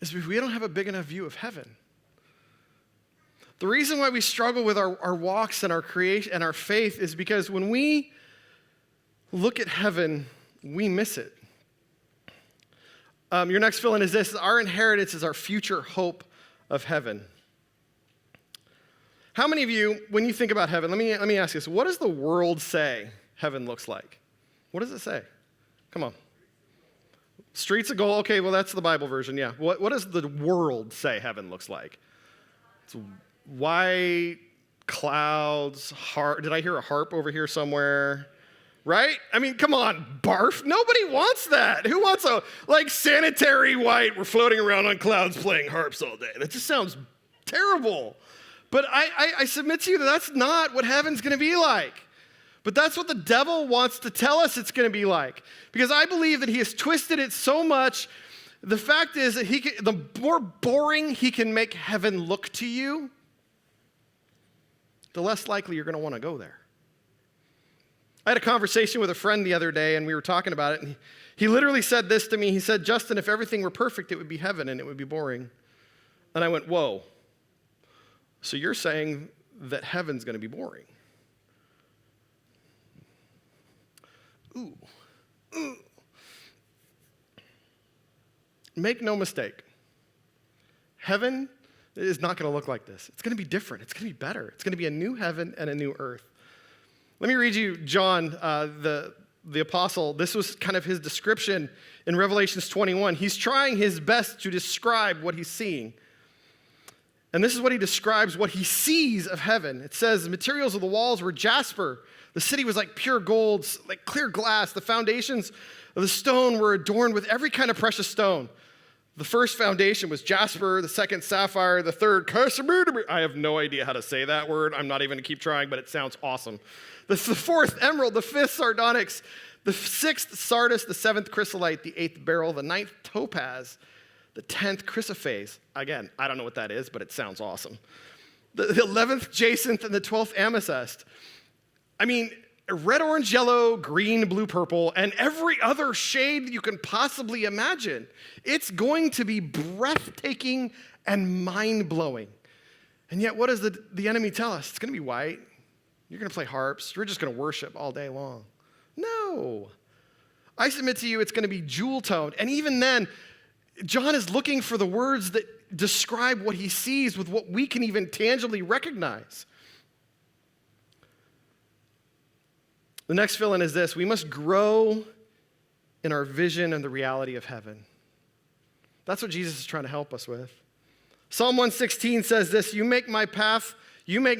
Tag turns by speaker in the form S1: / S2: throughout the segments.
S1: is because we don't have a big enough view of heaven. The reason why we struggle with our walks and our creation and our faith is because when we look at heaven, we miss it. Your next fill-in is this: our inheritance is our future hope of heaven. How many of you, when you think about heaven, let me ask you this: what does the world say heaven looks like? What does it say? Come on. Streets of gold. Okay, well, that's the Bible version, yeah. What does the world say heaven looks like? It's white, clouds, harp. Did I hear a harp over here somewhere? Right? I mean, come on, barf. Nobody wants that. Who wants a, sanitary white, we're floating around on clouds playing harps all day? That just sounds terrible. But I submit to you that that's not what heaven's going to be like. But that's what the devil wants to tell us it's going to be like. Because I believe that he has twisted it so much. The fact is that the more boring he can make heaven look to you, the less likely you're going to want to go there. I had a conversation with a friend the other day, and we were talking about it, and he literally said this to me. He said, "Justin, if everything were perfect, it would be heaven, and it would be boring." And I went, "Whoa. So you're saying that heaven's going to be boring?" Ooh. Make no mistake. Heaven is not going to look like this. It's going to be different. It's going to be better. It's going to be a new heaven and a new earth. Let me read you John, the apostle. This was kind of his description in Revelations 21. He's trying his best to describe what he's seeing. And this is what he describes, what he sees of heaven. It says, the materials of the walls were jasper. The city was like pure gold, like clear glass. The foundations of the stone were adorned with every kind of precious stone. The first foundation was jasper, the second sapphire, the third casimir. I have no idea how to say that word. I'm not even going to keep trying, but it sounds awesome. The fourth emerald, the fifth sardonyx, the sixth sardis, the seventh chrysolite, the eighth beryl, the ninth topaz, the 10th chrysoprase. Again, I don't know what that is, but it sounds awesome. The 11th jacinth and the 12th amethyst. I mean, red, orange, yellow, green, blue, purple, and every other shade you can possibly imagine. It's going to be breathtaking and mind-blowing. And yet, what does the enemy tell us? It's going to be white. You're going to play harps. You're just going to worship all day long. No. I submit to you it's going to be jewel-toned. And even then, John is looking for the words that describe what he sees with what we can even tangibly recognize. The next fill-in is this: we must grow in our vision and the reality of heaven. That's what Jesus is trying to help us with. Psalm 116 says this: you make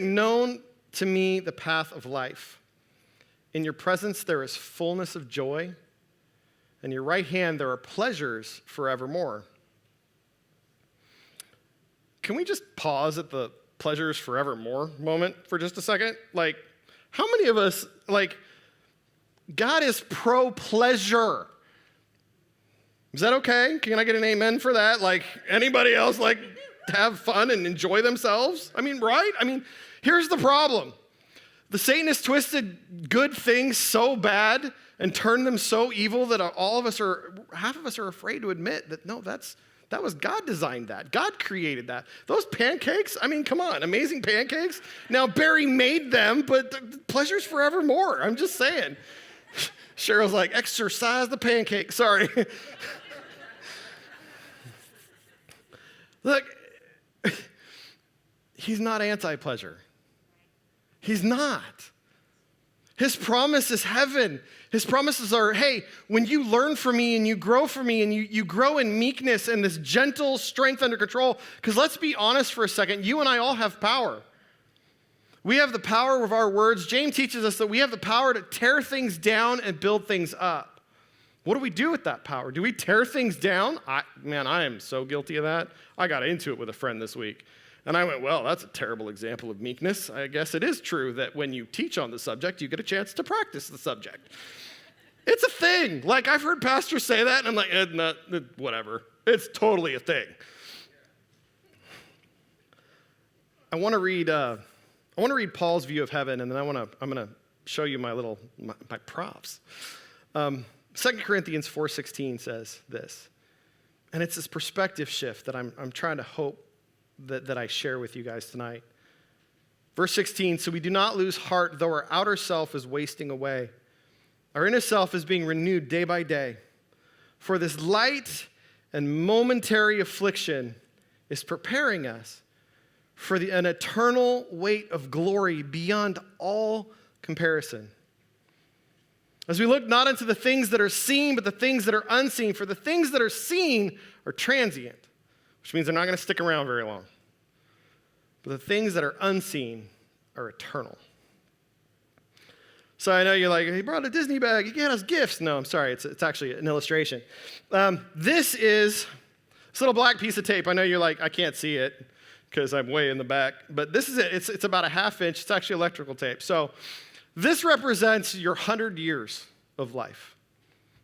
S1: known to me the path of life. In your presence there is fullness of joy. In your right hand there are pleasures forevermore. Can we just pause at the pleasures forevermore moment for just a second? How many of us, God is pro-pleasure. Is that okay? Can I get an amen for that? Anybody else have fun and enjoy themselves? Right? Here's the problem. The Satanists twisted good things so bad and turned them so evil that half of us are afraid to admit that, no, that was God designed that. God created that. Those pancakes, come on, amazing pancakes. Now, Barry made them, but pleasure's forevermore. I'm just saying. Cheryl's like, exercise the pancake. Sorry. Look, he's not anti-pleasure. He's not. His promise is heaven. His promises are, hey, when you learn from me and you grow from me and you grow in meekness and this gentle strength under control, because let's be honest for a second, you and I all have power. We have the power of our words. James teaches us that we have the power to tear things down and build things up. What do we do with that power? Do we tear things down? I am so guilty of that. I got into it with a friend this week. And I went, well, that's a terrible example of meekness. I guess it is true that when you teach on the subject, you get a chance to practice the subject. It's a thing. I've heard pastors say that, and I'm like, whatever. It's totally a thing. I want to read Paul's view of heaven, and then I'm going to show you my props. 2 Corinthians 4:16 says this: And it's this perspective shift that I'm trying to hope that I share with you guys tonight. Verse 16, so we do not lose heart, though our outer self is wasting away. Our inner self is being renewed day by day. For this light and momentary affliction is preparing us for an eternal weight of glory beyond all comparison. As we look not into the things that are seen, but the things that are unseen. For the things that are seen are transient, which means they're not going to stick around very long. But the things that are unseen are eternal. So I know you're like, he brought a Disney bag, he gave us gifts. No, I'm sorry, it's actually an illustration. This is this little black piece of tape. I know you're like, I can't see it because I'm way in the back. But this is it. It's about a half inch. It's actually electrical tape. So this represents your 100 years of life.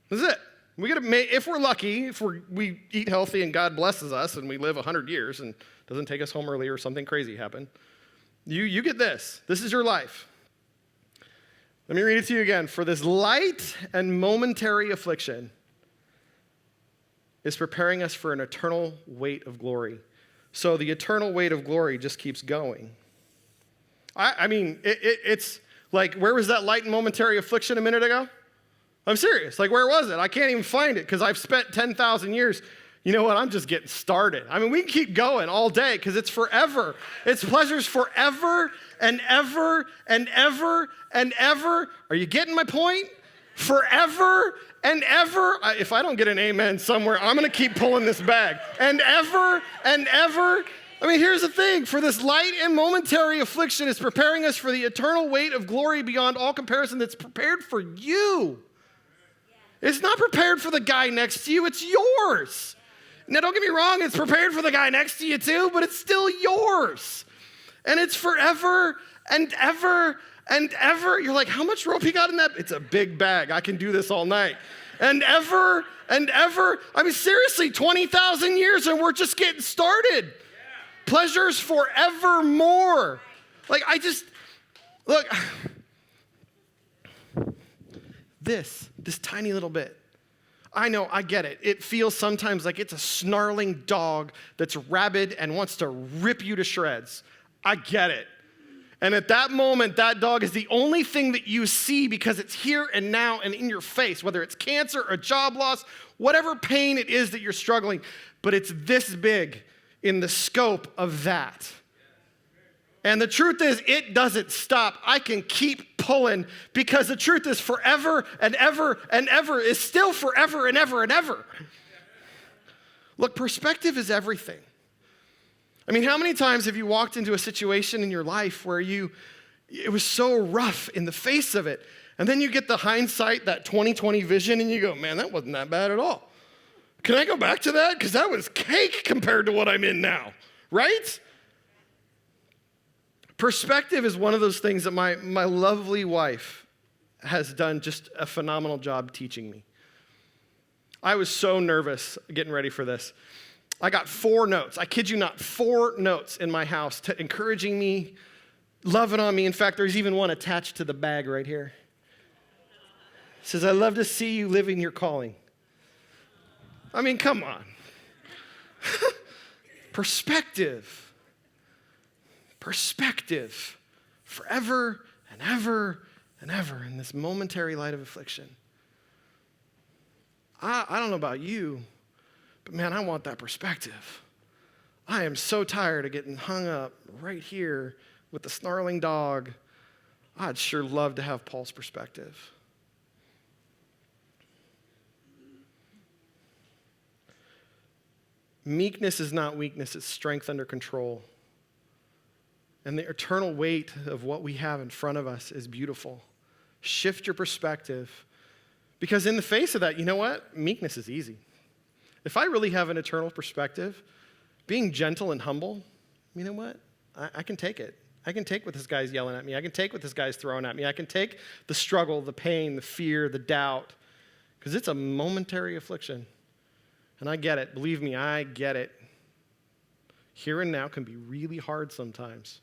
S1: This is it. We get to if we're lucky, if we eat healthy and God blesses us and we live 100 years and doesn't take us home early or something crazy happen, you get this. This is your life. Let me read it to you again. For this light and momentary affliction is preparing us for an eternal weight of glory. So the eternal weight of glory just keeps going. I mean, it's like, where was that light and momentary affliction a minute ago? I'm serious. Like, where was it? I can't even find it because I've spent 10,000 years. You know what? I'm just getting started. I mean, we can keep going all day because it's forever. It's pleasures forever and ever and ever and ever. Are you getting my point? Forever and ever. If I don't get an amen somewhere, I'm going to keep pulling this bag. And ever and ever. I mean, here's the thing. For this light and momentary affliction is preparing us for the eternal weight of glory beyond all comparison that's prepared for you. It's not prepared for the guy next to you. It's yours. Now, don't get me wrong. It's prepared for the guy next to you too, but it's still yours. And it's forever and ever and ever. You're like, how much rope you got in that? It's a big bag. I can do this all night. And ever and ever. I mean, seriously, 20,000 years and we're just getting started. Pleasures forevermore. Like, look, this tiny little bit. I know, I get it. It feels sometimes like it's a snarling dog that's rabid and wants to rip you to shreds. I get it. And at that moment, that dog is the only thing that you see because it's here and now and in your face, whether it's cancer or job loss, whatever pain it is that you're struggling, but it's this big in the scope of that. And the truth is, it doesn't stop. I can keep pulling because the truth is forever and ever and ever is still forever and ever and ever. Look, perspective is everything. I mean, how many times have you walked into a situation in your life where it was so rough in the face of it, and then you get the hindsight, that 20/20 vision, and you go, man, that wasn't that bad at all. Can I go back to that? Because that was cake compared to what I'm in now, right? Perspective is one of those things that my lovely wife has done just a phenomenal job teaching me. I was so nervous getting ready for this. I got 4 notes. I kid you not, 4 notes in my house encouraging me, loving on me. In fact, there's even one attached to the bag right here. It says, I love to see you living your calling. I mean, come on. Perspective. Perspective. Forever and ever and ever in this momentary light of affliction. I don't know about you, but man, I want that perspective. I am so tired of getting hung up right here with the snarling dog. I'd sure love to have Paul's perspective. Meekness is not weakness, it's strength under control. And the eternal weight of what we have in front of us is beautiful. Shift your perspective. Because in the face of that, you know what? Meekness is easy. If I really have an eternal perspective, being gentle and humble, you know what? I can take it. I can take what this guy's yelling at me. I can take what this guy's throwing at me. I can take the struggle, the pain, the fear, the doubt, because it's a momentary affliction. And I get it. Believe me, I get it. Here and now can be really hard sometimes.